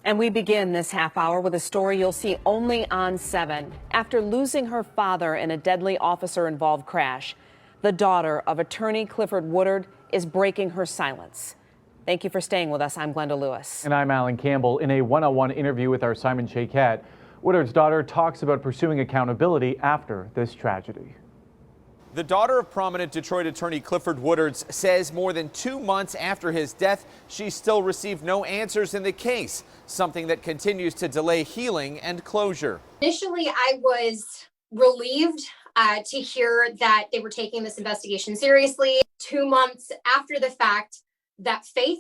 And we begin this half hour with a story you'll see only on 7. After losing her father in a deadly officer-involved crash, the daughter of attorney Clifford Woodards is breaking her silence. Thank you for staying with us. I'm Glenda Lewis. And I'm Alan Campbell. In a one-on-one interview with our Simon Shaykat, Woodards' daughter talks about pursuing accountability after this tragedy. The daughter of prominent Detroit attorney Clifford Woodards says more than 2 months after his death, she still received no answers in the case, something that continues to delay healing and closure. Initially, I was relieved to hear that they were taking this investigation seriously. 2 months after the fact, that faith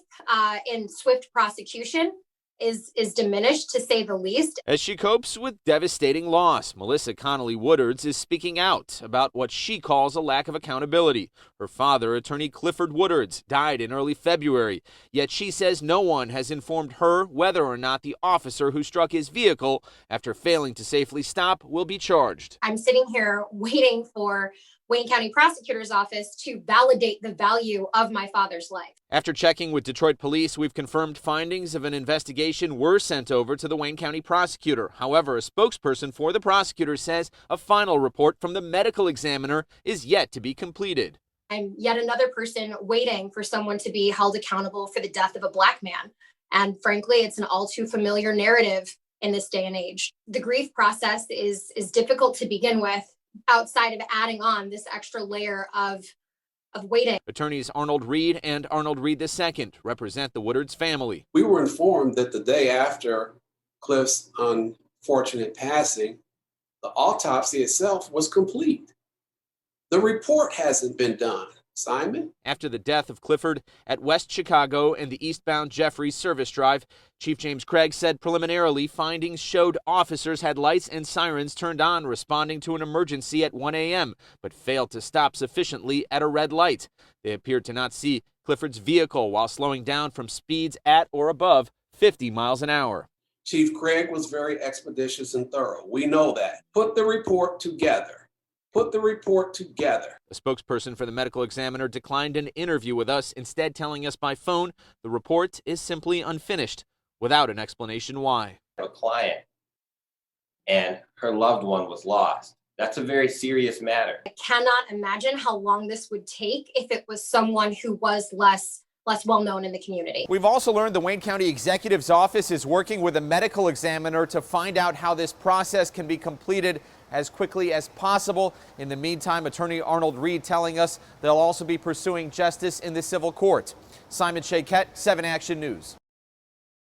in swift prosecution is diminished, to say the least. As she copes with devastating loss, Melissa Connolly Woodards is speaking out about what she calls a lack of accountability. Her father, attorney Clifford Woodards, died in early February, yet she says no one has informed her whether or not the officer who struck his vehicle after failing to safely stop will be charged. I'm sitting here waiting for Wayne County Prosecutor's Office to validate the value of my father's life. After checking with Detroit police, we've confirmed findings of an investigation were sent over to the Wayne County prosecutor. However, a spokesperson for the prosecutor says a final report from the medical examiner is yet to be completed. I'm yet another person waiting for someone to be held accountable for the death of a Black man. And frankly, it's an all too familiar narrative in this day and age. The grief process is difficult to begin with, outside of adding on this extra layer of waiting. Attorneys Arnold Reed and Arnold Reed II represent the Woodards family. We were informed that the day after Cliff's unfortunate passing, the autopsy itself was complete. The report hasn't been done. Simon? After the death of Clifford at West Chicago and the eastbound Jeffries service drive, Chief James Craig said preliminarily findings showed officers had lights and sirens turned on responding to an emergency at 1 a.m., but failed to stop sufficiently at a red light. They appeared to not see Clifford's vehicle while slowing down from speeds at or above 50 miles an hour. Chief Craig was very expeditious and thorough. We know that. Put the report together. Put the report together. A spokesperson for the medical examiner declined an interview with us, instead telling us by phone the report is simply unfinished, without an explanation why. A client and her loved one was lost. That's a very serious matter. I cannot imagine how long this would take if it was someone who was less well known in the community. We've also learned the Wayne County Executive's office is working with a medical examiner to find out how this process can be completed as quickly as possible. In the meantime, attorney Arnold Reed telling us they'll also be pursuing justice in the civil court. Simon Shaykat, 7 Action News.